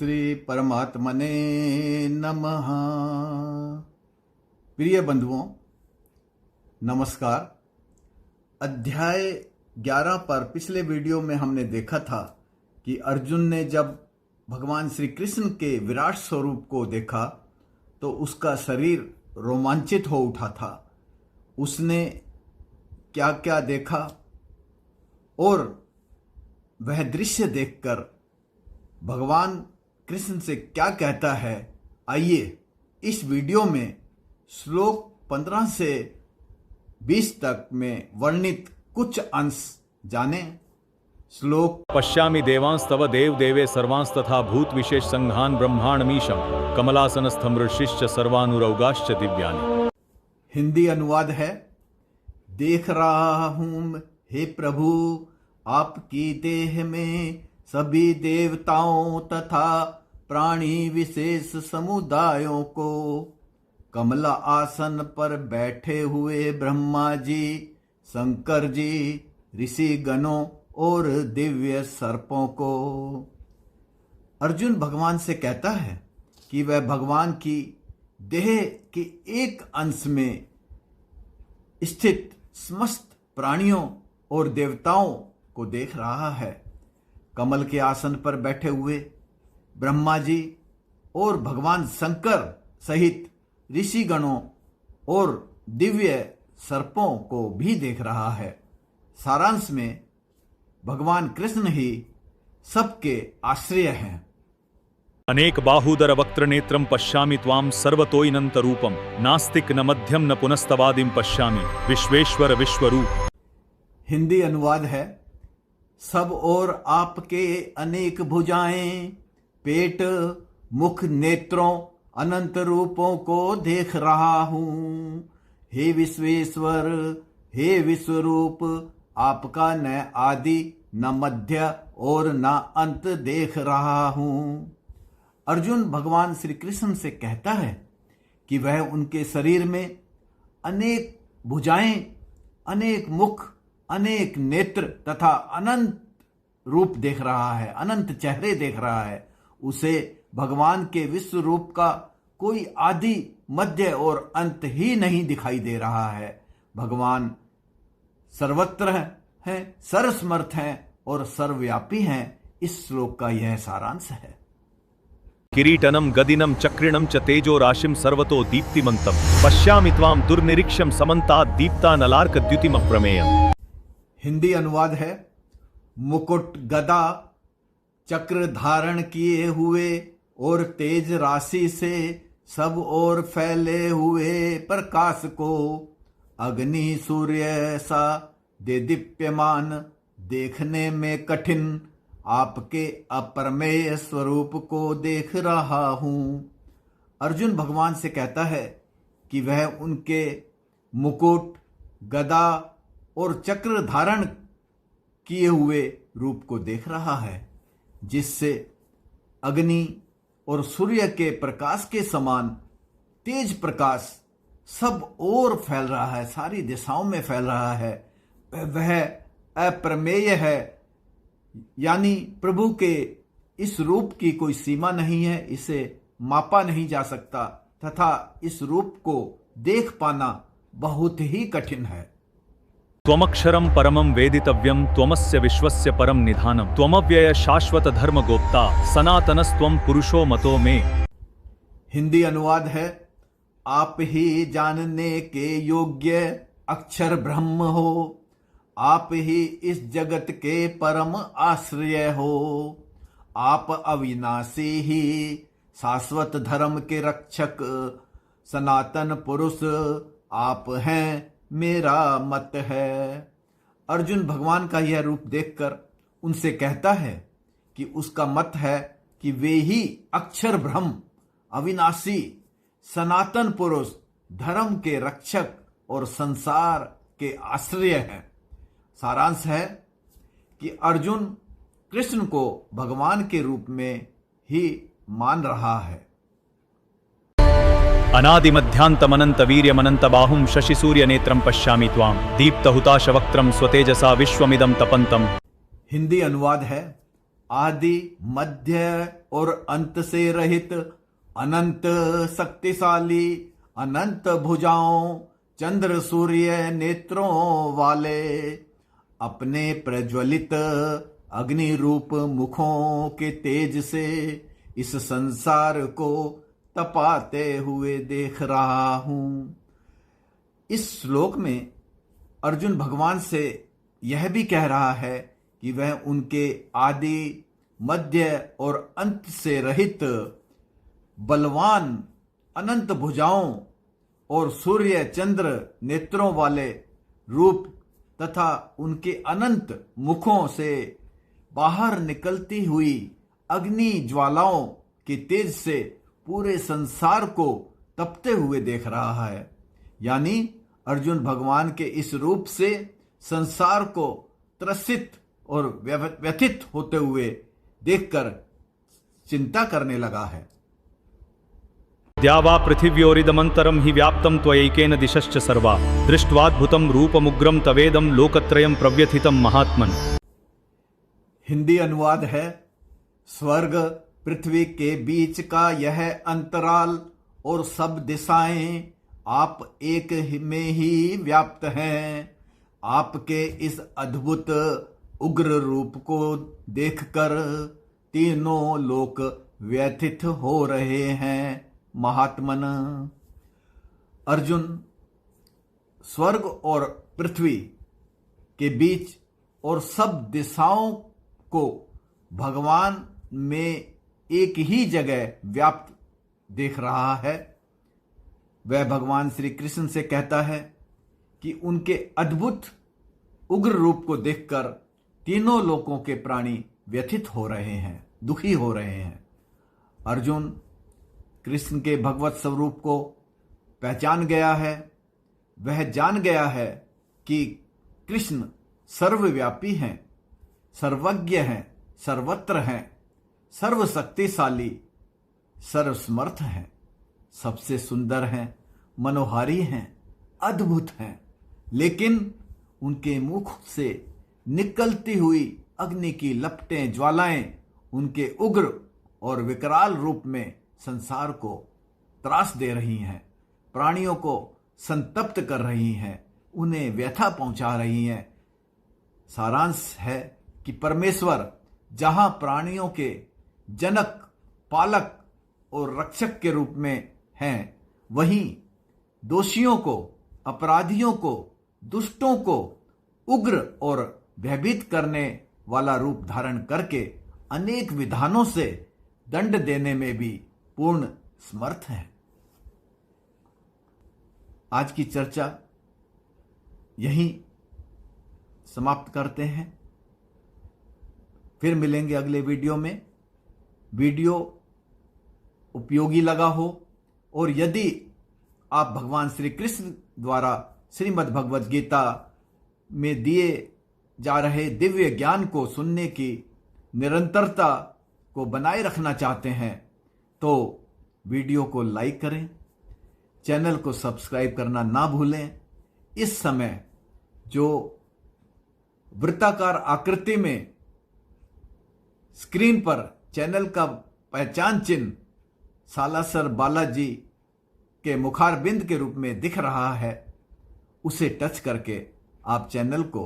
श्री परमात्मने नमः। प्रिय बंधुओं, नमस्कार। अध्याय 11 पर पिछले वीडियो में हमने देखा था कि अर्जुन ने जब भगवान श्री कृष्ण के विराट स्वरूप को देखा तो उसका शरीर रोमांचित हो उठा था। उसने क्या क्या देखा और वह दृश्य देखकर भगवान कृष्ण से क्या कहता है, आइए इस वीडियो में श्लोक 15 से 20 तक में वर्णित कुछ अंश जानें। श्लोक: पश्यामि देवांस्तव देव देवे सर्वांस्तथा भूत विशेष संघान ब्रह्मांडमीशं कमलासनस्थं ऋषिश्च सर्वानुरौगाश्च दिव्यानि। हिंदी अनुवाद है, देख रहा हूं हे प्रभु आपकी देह में सभी देवताओं तथा प्राणी विशेष समुदायों को, कमला आसन पर बैठे हुए ब्रह्मा जी, शंकर जी, ऋषि गणों और दिव्य सर्पों को। अर्जुन भगवान से कहता है कि वह भगवान की देह के एक अंश में स्थित समस्त प्राणियों और देवताओं को देख रहा है। कमल के आसन पर बैठे हुए ब्रह्मा जी और भगवान शंकर सहित ऋषि गणों और दिव्य सर्पों को भी देख रहा है। सारांश में भगवान कृष्ण ही सबके आश्रय हैं। अनेक बाहुदर वक्त्र नेत्रम पश्यामि त्वाम सर्वतोऽनंत रूपम नास्तिक न मध्यम न पुनस्तवादिम पश्यामि विश्वेश्वर विश्वरूप। हिंदी अनुवाद है, सब और आपके अनेक भुजाएं, पेट, मुख, नेत्रों, अनंत रूपों को देख रहा हूं। हे विश्वेश्वर, हे विश्वरूप, आपका न आदि न मध्य और न अंत देख रहा हूं। अर्जुन भगवान श्री कृष्ण से कहता है कि वह उनके शरीर में अनेक भुजाएं, अनेक मुख, अनेक नेत्र तथा अनंत रूप देख रहा है, अनंत चेहरे देख रहा है। उसे भगवान के विश्व रूप का कोई आदि, मध्य और अंत ही नहीं दिखाई दे रहा है। भगवान सर्वत्र हैं, सर्वसमर्थ हैं और सर्वव्यापी हैं। इस श्लोक का यह सारांश है। किरीटनम गदिनम चक्रिणम च तेजो राशिम सर्वतो दीप्तिमंतम पश्यामि त्वाम दुर्निरीक्षम समन्तात् दीप्तानलार्क द्युतिमप्रमेयम्। हिंदी अनुवाद है, मुकुट, गदा, चक्र धारण किए हुए और तेज राशि से सब ओर फैले हुए प्रकाश को, अग्नि सूर्य सा देदीप्यमान, देखने में कठिन आपके अप्रमेय स्वरूप को देख रहा हूं। अर्जुन भगवान से कहता है कि वह उनके मुकुट, गदा और चक्र धारण किए हुए रूप को देख रहा है, जिससे अग्नि और सूर्य के प्रकाश के समान तेज प्रकाश सब ओर फैल रहा है, सारी दिशाओं में फैल रहा है। वह अप्रमेय है, यानी प्रभु के इस रूप की कोई सीमा नहीं है, इसे मापा नहीं जा सकता तथा इस रूप को देख पाना बहुत ही कठिन है। त्वमक्षरम परमं वेदितव्यम त्वमस्य विश्वस्य परम निधानम त्वमव्यय शाश्वत धर्म गोप्ता सनातनस्त्वं पुरुषो मतो में। हिंदी अनुवाद है, आप ही जानने के योग्य अक्षर ब्रह्म हो, आप ही इस जगत के परम आश्रय हो, आप अविनाशी ही शाश्वत धर्म के रक्षक सनातन पुरुष आप हैं, मेरा मत है। अर्जुन भगवान का यह रूप देखकर उनसे कहता है कि उसका मत है कि वे ही अक्षर ब्रह्म, अविनाशी, सनातन पुरुष, धर्म के रक्षक और संसार के आश्रय हैं। सारांश है कि अर्जुन कृष्ण को भगवान के रूप में ही मान रहा है। अनादिमध्यांतमनंत वीर्यमनंत बाहुं शशि सूर्य नेत्रम पश्यामि त्वाम दीप्त हुताशवक्त्रम स्वतेजसा विश्वमिदं तपंतम। हिंदी अनुवाद है, आदि मध्य और अंत से रहित अनंत शक्तिशाली अनंत भुजाओं चंद्र सूर्य नेत्रों वाले अपने प्रज्वलित अग्नि रूप मुखों के तेज से इस संसार को तपाते हुए देख रहा हूं। इस श्लोक में अर्जुन भगवान से यह भी कह रहा है कि वह उनके आदि मध्य और अंत से रहित बलवान अनंत भुजाओं और सूर्य चंद्र नेत्रों वाले रूप तथा उनके अनंत मुखों से बाहर निकलती हुई अग्नि ज्वालाओं के तेज से पूरे संसार को तपते हुए देख रहा है। यानी अर्जुन भगवान के इस रूप से संसार को त्रसित और व्यथित होते हुए देखकर चिंता करने लगा है। द्यावा पृथिव्योरिदमन्तरं हि व्याप्तं त्वयैकेन दिशश्च सर्वा दृष्ट्वाद्भुतं रूपमुग्रं तवेदं लोकत्रयं प्रव्यथितं महात्मन्। हिंदी अनुवाद है, स्वर्ग पृथ्वी के बीच का यह अंतराल और सब दिशाएं आप एक में ही व्याप्त हैं। आपके इस अद्भुत उग्र रूप को देखकर तीनों लोक व्यथित हो रहे हैं महात्मन। अर्जुन स्वर्ग और पृथ्वी के बीच और सब दिशाओं को भगवान में एक ही जगह व्याप्त देख रहा है। वह भगवान श्री कृष्ण से कहता है कि उनके अद्भुत उग्र रूप को देखकर तीनों लोकों के प्राणी व्यथित हो रहे हैं, दुखी हो रहे हैं। अर्जुन कृष्ण के भगवत स्वरूप को पहचान गया है। वह जान गया है कि कृष्ण सर्वव्यापी हैं, सर्वज्ञ हैं, सर्वत्र हैं, सर्वशक्तिशाली, सर्वसमर्थ हैं, सबसे सुंदर हैं, मनोहारी हैं, अद्भुत हैं। लेकिन उनके मुख से निकलती हुई अग्नि की लपटें ज्वालाएं उनके उग्र और विकराल रूप में संसार को त्रास दे रही हैं, प्राणियों को संतप्त कर रही हैं, उन्हें व्यथा पहुंचा रही हैं। सारांश है कि परमेश्वर जहां प्राणियों के जनक, पालक और रक्षक के रूप में हैं, वहीं दोषियों को, अपराधियों को, दुष्टों को उग्र और भयभीत करने वाला रूप धारण करके अनेक विधानों से दंड देने में भी पूर्ण समर्थ है। आज की चर्चा यहीं समाप्त करते हैं। फिर मिलेंगे अगले वीडियो में। वीडियो उपयोगी लगा हो और यदि आप भगवान श्री कृष्ण द्वारा श्रीमद् भगवद गीता में दिए जा रहे दिव्य ज्ञान को सुनने की निरंतरता को बनाए रखना चाहते हैं तो वीडियो को लाइक करें, चैनल को सब्सक्राइब करना ना भूलें। इस समय जो वृत्ताकार आकृति में स्क्रीन पर चैनल का पहचान चिन्ह सालासर बालाजी के मुखारबिंद के रूप में दिख रहा है, उसे टच करके आप चैनल को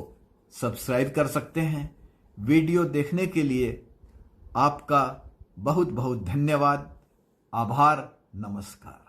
सब्सक्राइब कर सकते हैं। वीडियो देखने के लिए आपका बहुत बहुत धन्यवाद, आभार, नमस्कार।